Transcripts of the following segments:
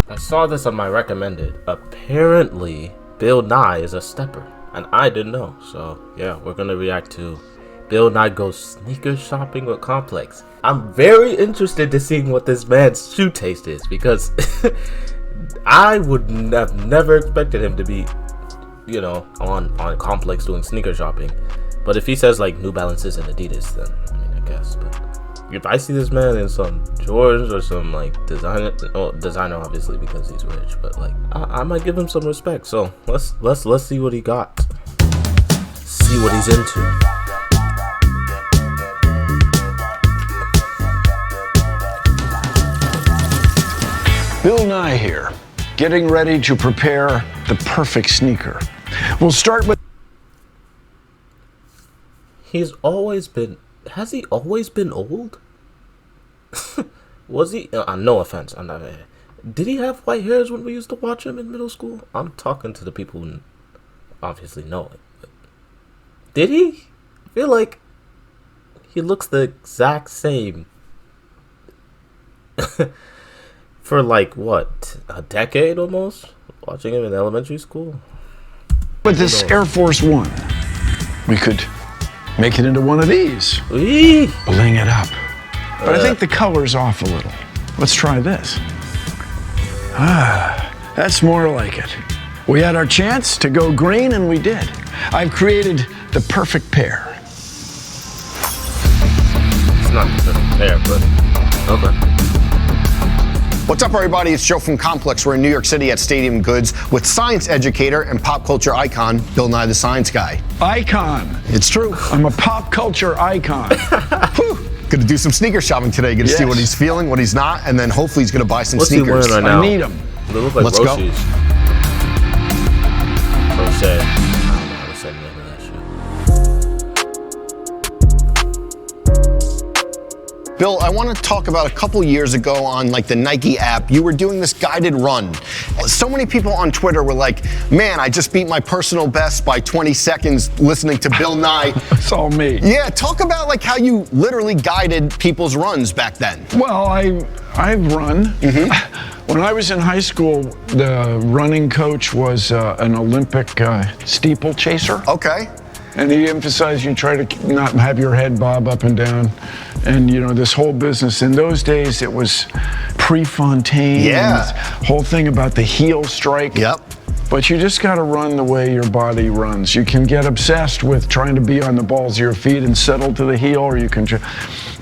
I saw this on my recommended. Apparently, Bill Nye is a stepper, and I didn't know. So yeah, we're gonna react to Bill Nye goes sneaker shopping with Complex. I'm very interested to seeing what this man's shoe taste is, because I would have never expected him to be, you know, on Complex doing sneaker shopping. But if he says like New Balances and Adidas, then I mean, I guess. But if I see this man in some Jordans or some like designer obviously because he's rich, but like I might give him some respect. So let's see what he got. See what he's into. Bill Nye here, getting ready to prepare the perfect sneaker. We'll start with... Has he always been old? Was he? No offense, I'm not. Did he have white hairs when we used to watch him in middle school? I'm talking to the people who obviously know it. But did he? I feel like he looks the exact same. For like what, a decade almost? Watching him in elementary school. With this Air Force One, we could make it into one of these. Eee. Bling it up. But I think the color's off a little. Let's try this. That's more like it. We had our chance to go green and we did. I've created the perfect pair. It's not the perfect pair, but okay. What's up, everybody? It's Joe from Complex. We're in New York City at Stadium Goods with science educator and pop culture icon, Bill Nye the Science Guy. Icon. It's true. I'm a pop culture icon. Gonna do some sneaker shopping today. Gonna see what he's feeling, what he's not, and then hopefully he's gonna buy some What's sneakers. He wearing right now? I need them. They look like Let's Roshi's. go. Crochet. I don't know how to say the name of that shit. Bill, I want to talk about a couple years ago on like the Nike app, you were doing this guided run. So many people on Twitter were like, man, I just beat my personal best by 20 seconds listening to Bill Nye. It's all me. Yeah, talk about like how you literally guided people's runs back then. Well, I've run. Mm-hmm. When I was in high school, the running coach was an Olympic steeplechaser. Okay. And he emphasized you try to not have your head bob up and down. And, you know, this whole business, in those days, it was Prefontaine. Yeah. Whole thing about the heel strike. Yep. But you just got to run the way your body runs. You can get obsessed with trying to be on the balls of your feet and settle to the heel, or you can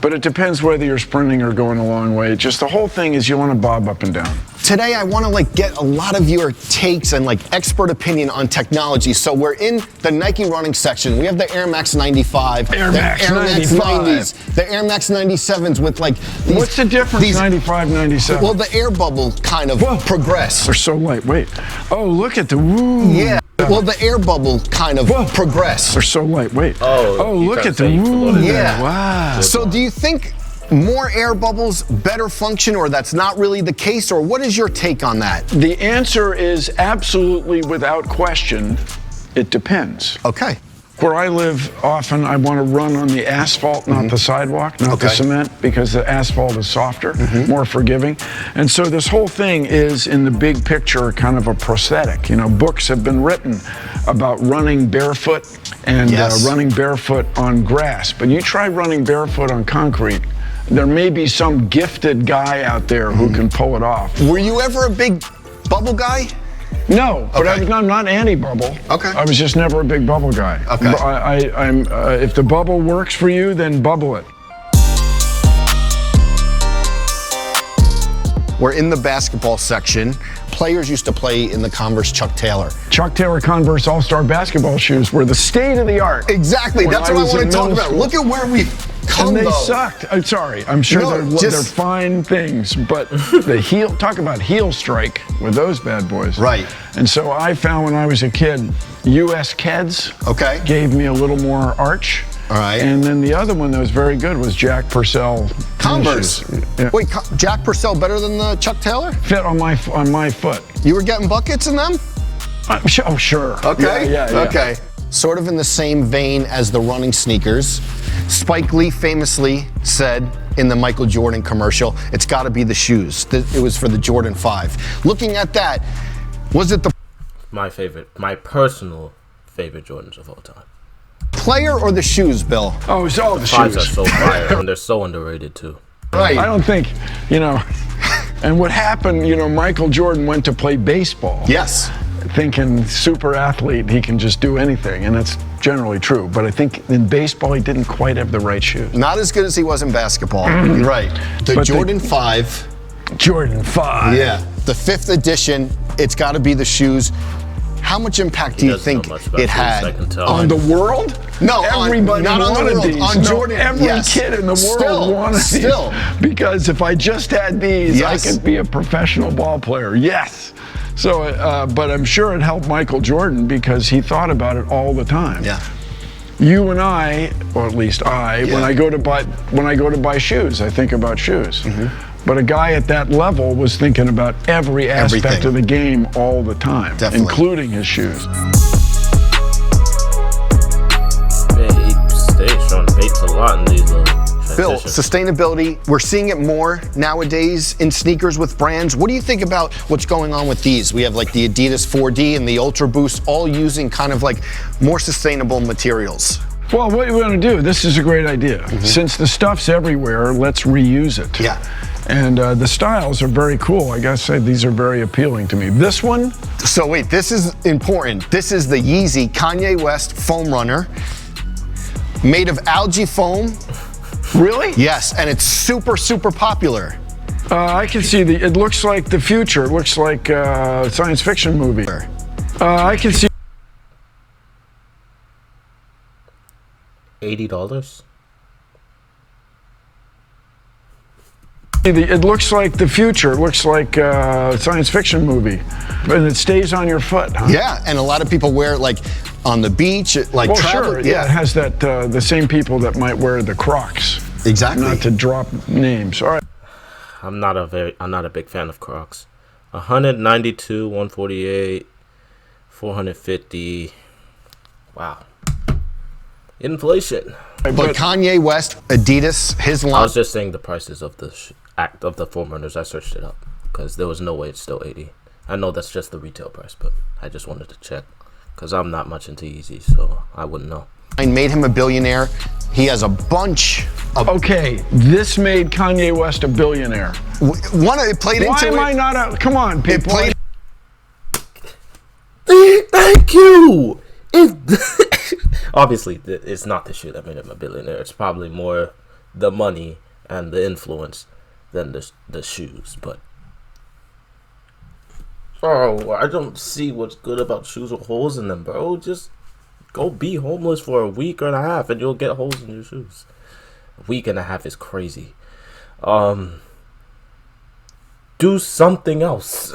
but it depends whether you're sprinting or going a long way. Just the whole thing is you want to bob up and down. Today, I want to like get a lot of your takes and like expert opinion on technology. So we're in the Nike running section. We have the Air Max 95, Air Max Air Max 95. 90s, the Air Max 97s with like these. What's the difference, 95, 97? Well, the air bubble kind of progressed. They're so lightweight. Oh, look at the woo. Yeah. Well, the air bubble kind of progressed. They're so lightweight. Oh, look at the woo. Yeah. Wow. So do you think more air bubbles better function, or that's not really the case, or what is your take on that? The answer is absolutely without question, it depends. Okay. Where I live, often I want to run on the asphalt, not the sidewalk, not the cement, because the asphalt is softer, more forgiving. And so this whole thing is, in the big picture, kind of a prosthetic. You know, books have been written about running barefoot and running barefoot on grass. But you try running barefoot on concrete, there may be some gifted guy out there who can pull it off. Were you ever a big bubble guy? No, but I'm not anti-bubble. Okay. I was just never a big bubble guy. Okay. I'm if the bubble works for you, then bubble it. We're in the basketball section. Players used to play in the Converse Chuck Taylor. Chuck Taylor Converse All-Star basketball shoes were the state of the art. Exactly, that's what I want to talk about. Look at where we've come, and they though. sucked. I'm sorry, I'm sure they're fine things, but the heel, talk about heel strike with those bad boys. Right. And so I found when I was a kid, US Keds gave me a little more arch. All right. And then the other one that was very good was Jack Purcell Converse. Yeah. Wait, Jack Purcell better than the Chuck Taylor? Fit on my foot. You were getting buckets in them? Oh, sure. Okay. Yeah. Okay. Sort of in the same vein as the running sneakers, Spike Lee famously said, in the Michael Jordan commercial. It's got to be the shoes. It was for the Jordan 5. Looking at that, was it the my personal favorite Jordans of all time? player or the shoes, Bill? Oh, it's all the Fives shoes. are so fire, and they're so underrated too. Right. I don't think, and what happened, Michael Jordan went to play baseball. Yes. Thinking super athlete, he can just do anything, and that's generally true. But I think in baseball, he didn't quite have the right shoes. Not as good as he was in basketball. Right. The Jordan 5. Jordan 5. Yeah. The 5th edition, it's got to be the shoes. How much impact do you think it had on the world? No, everybody not on wanted the world. these. On Jordan, every kid in the world wanted these. Because if I just had these, I could be a professional ball player. Yes. So, but I'm sure it helped Michael Jordan because he thought about it all the time. Yeah. You and I, or at least I, when I go to buy shoes, I think about shoes. But a guy at that level was thinking about every aspect of the game all the time, including his shoes. Yeah, he stays on baits a lot in these little Bill, transitions. sustainability, we're seeing it more nowadays in sneakers with brands. What do you think about what's going on with these? We have like the Adidas 4D and the Ultra Boost, all using kind of like more sustainable materials. Well, what we're going to do, this is a great idea. Since the stuff's everywhere, let's reuse it. Yeah. And the styles are very cool. I gotta say, these are very appealing to me. This one? So wait, this is important. This is the Yeezy Kanye West Foam Runner, made of algae foam. Really? Yes, and it's super, super popular. I can see it looks like the future. It looks like a science fiction movie. I can see. $80? It looks like the future. It looks like a science fiction movie. And it stays on your foot, huh? Yeah, and a lot of people wear it like on the beach, like travel. Sure. Yeah, it has that, the same people that might wear the Crocs. Exactly. Not to drop names. All right. I'm not a big fan of Crocs. 192, 148, 450. Wow. Inflation. But Kanye West, Adidas, his line. I was just saying the prices of the the Foam Runners. I searched it up because there was no way it's still 80. I know that's just the retail price, but I just wanted to check because I'm not much into Yeezy, so I wouldn't know. Made him a billionaire. He has a bunch of. Okay, this made Kanye West a billionaire. It played into it. Why am I not come on, people. Thank you. Obviously, it's not the shoe that made him a billionaire. It's probably more the money and the influence than the shoes. But I don't see what's good about shoes with holes in them, bro. Just go be homeless for a week and a half, and you'll get holes in your shoes. A week and a half is crazy. Do something else.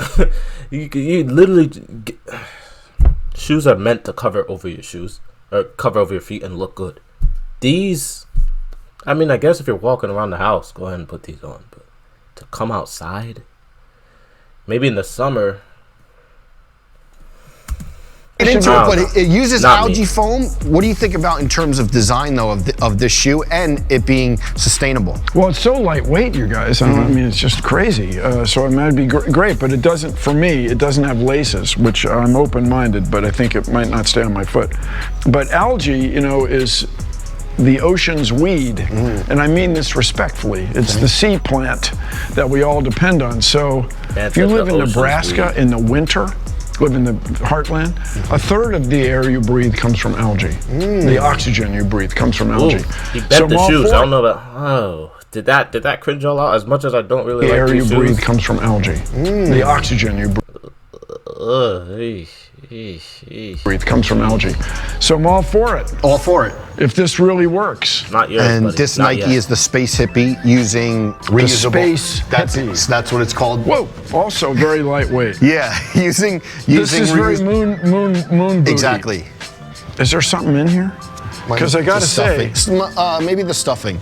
you literally. Shoes are meant to cover over your shoes or cover over your feet and look good. These, I mean, I guess if you're walking around the house, go ahead and put these on. But to come outside, maybe in the summer. But it uses algae foam. What do you think about in terms of design, though, of this shoe and it being sustainable? Well, it's so lightweight, you guys. I mean, it's just crazy. So it might be great, but it doesn't, for me, it doesn't have laces, which I'm open-minded, but I think it might not stay on my foot. But algae, is the ocean's weed, and I mean this respectfully. It's the sea plant that we all depend on. So if you live in Nebraska in the winter, live in the heartland, a third of the air you breathe comes from algae. The oxygen you breathe comes from algae. He bent the shoes. I don't know that. Oh, did that cringe all out? As much as I don't really like the air you shoes. breathe comes from algae. The oxygen you breathe comes from algae. So I'm all for it. All for it. If this really works. Not yours, and buddy. this Not Nike yet. is the Space Hippie using reusable. Space Hippie. That's what it's called. Whoa! Also very lightweight. Yeah, using. This is very moon booty. Exactly. Is there something in here? Because I gotta say, maybe the stuffing.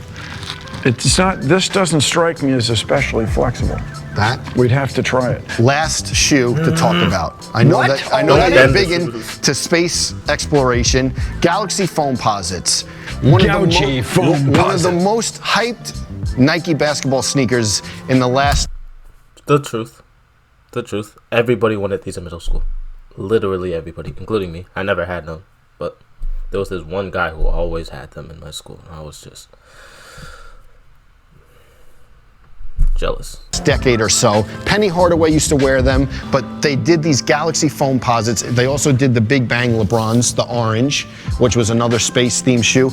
It's not. This doesn't strike me as especially flexible. That we'd have to try it. Last shoe to talk about. I know What? that you're big into space exploration. Galaxy Foam Posits. One of the most hyped Nike basketball sneakers in the last... The truth. The truth. Everybody wanted these in middle school. Literally everybody, including me. I never had none, but there was this one guy who always had them in my school. And I was just jealous. Decade or so. Penny Hardaway used to wear them, but they did these Galaxy Foamposites. They also did the Big Bang LeBrons, the orange, which was another space-themed shoe.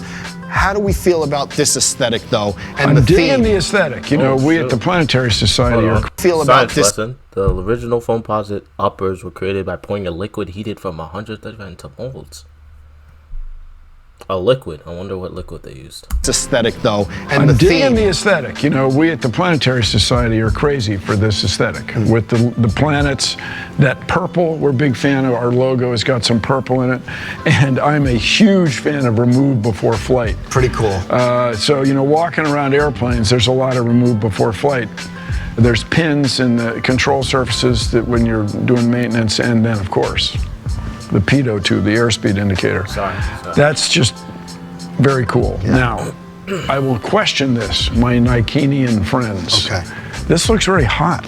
How do we feel about this aesthetic, though? And I'm the digging theme. the aesthetic. You know, we at the Planetary Society are... Feel about Science this. lesson. The original Foamposite uppers were created by pouring a liquid heated from 135 into molds. A liquid. I wonder what liquid they used. Aesthetic, though, and I'm the digging theme. the aesthetic. You know, we at the Planetary Society are crazy for this aesthetic. With the planets, that purple, we're a big fan of. Our logo has got some purple in it. And I'm a huge fan of remove before flight. Pretty cool. So, you know, walking around airplanes, there's a lot of remove before flight. There's pins in the control surfaces that when you're doing maintenance, and then, of course, the pitot tube, the airspeed indicator. Sorry. That's just very cool. Yeah. Now, I will question this, my Nikenian friends. Okay. This looks very hot.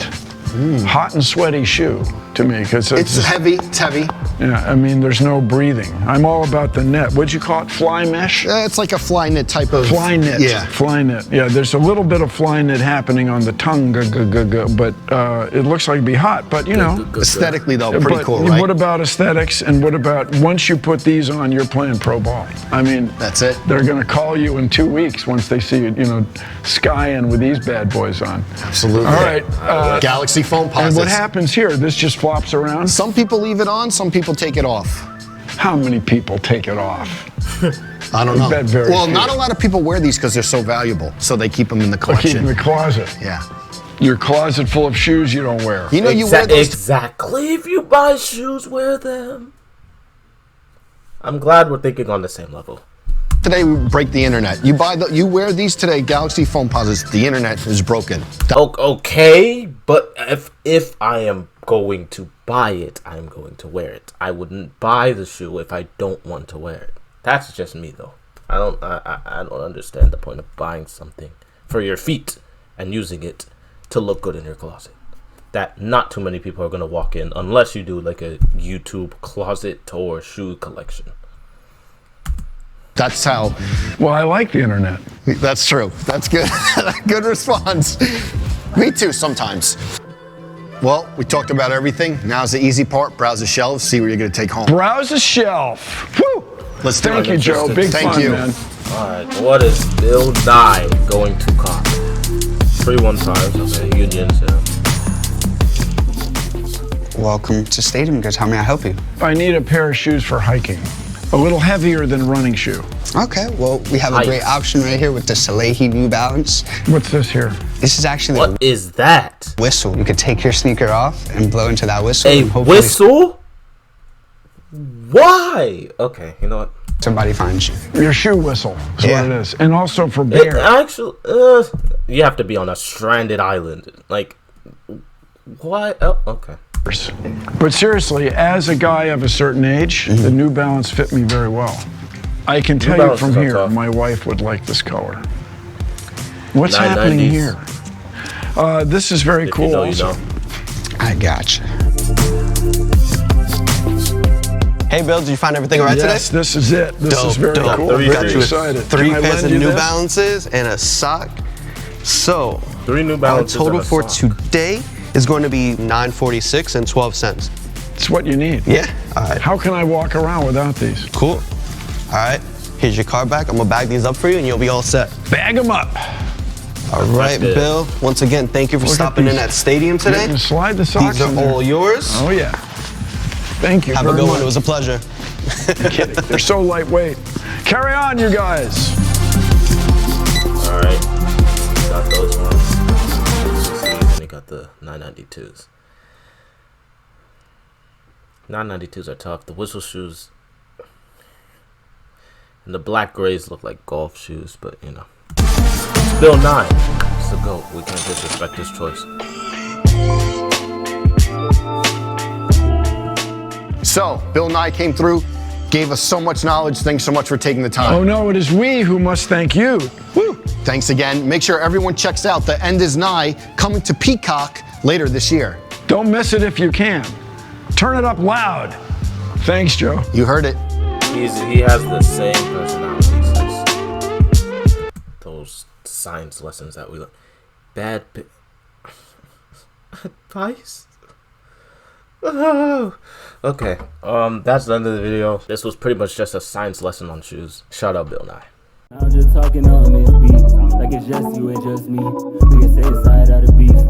Hot and sweaty shoe to me, because It's heavy. It's heavy. yeah, I mean, there's no breathing. I'm all about the net. What'd you call it? Fly mesh? It's like a fly knit type of... Fly knit. Yeah. Fly knit. Yeah, there's a little bit of fly knit happening on the tongue, but it looks like it'd be hot. But, you know. Aesthetically, though, pretty But cool, right? what about aesthetics, and what about once you put these on, you're playing pro ball? I mean, That's it. they're going to call you in 2 weeks once they see you, you know, skying with these bad boys on. Absolutely. All right. Galaxy Foamposites. And what happens here? This just flops around? Some people leave it on, some people take it off. How many people take it off? I don't know. bet very Well, few. not a lot of people wear these because they're so valuable, so they keep them in the Keep in collection. the closet. Yeah. Your closet full of shoes you don't wear. You know, you wear those. Exactly. If you buy shoes, wear them. I'm glad we're thinking on the same level. Today we break the internet. You wear these today, Galaxy Foamposites. The internet is broken. Okay, but if I am going to buy it, I'm going to wear it. I wouldn't buy the shoe if I don't want to wear it. That's just me, though. I don't understand the point of buying something for your feet and using it to look good in your closet. That not too many people are gonna walk in unless you do like a YouTube closet tour shoe collection. That's how. Well, I like the internet. That's true. That's good. Good response. Me too, sometimes. Well, we talked about everything. Now's the easy part. Browse the shelves, see what you're going to take home. Browse the shelf. Woo! Let's do Thank it. you, Joe. Big Thank fun, you. man. Alright, what is Bill Nye going to cost? 315s, okay, unions, yeah. Welcome to Stadium Goods. How may I help you? I need a pair of shoes for hiking. A little heavier than running shoe. Okay, well, we have a great option right here with the Salehi New Balance. What's this here? This is actually What is that? a whistle. You could take your sneaker off and blow into that whistle. A and hopefully whistle? Why? Okay, you know what? somebody finds you. Your shoe whistle is Yeah. what it is. And also for It bear. actually, you have to be on a stranded island. Like, what? Oh, okay. But seriously, as a guy of a certain age, the New Balance fit me very well. I can tell you Balance from is here, tough. my wife would like this color. What's 990s. happening here? This is very If cool you know, you also. know. I gotcha. Hey, Bill, did you find everything all right Yes, today? this is it. This is very dope. cool. Three Very pairs. excited. Three Can I pairs lend of you New this? Balances and a sock. So, 3 New our Balances. total and a for sock. today is going to be $9.46 and 12 cents. It's what you need. Yeah. All right. How can I walk around without these? Cool. All right. Here's your card back. I'm gonna bag these up for you, and you'll be all set. Bag them up. All right, good. Bill. Once again, thank you for Look at stopping in these. at Stadium today. And slide the socks These are in there. all yours. Oh yeah. Thank you Have a very good much. one. It was a pleasure. Kidding. They're so lightweight. Carry on, you guys. Alright. Got those ones. And you got the 992s. 992s are tough. The whistle shoes and the black grays look like golf shoes, but you know. Bill Nye. It's the GOAT. We can't disrespect his choice. So, Bill Nye came through, gave us so much knowledge. Thanks so much for taking the time. Oh no, it is we who must thank you. Woo. Thanks again. Make sure everyone checks out The End Is Nigh, coming to Peacock later this year. Don't miss it if you can. Turn it up loud. Thanks, Joe. You heard it. He has the same personality as those science lessons that we learn. Bad advice? Oh. Okay, that's the end of the video. This was pretty much just a science lesson on shoes. Shout out Bill Nye. I'm just talking on this beat, like it's just you and just me. We can say the side of the beef.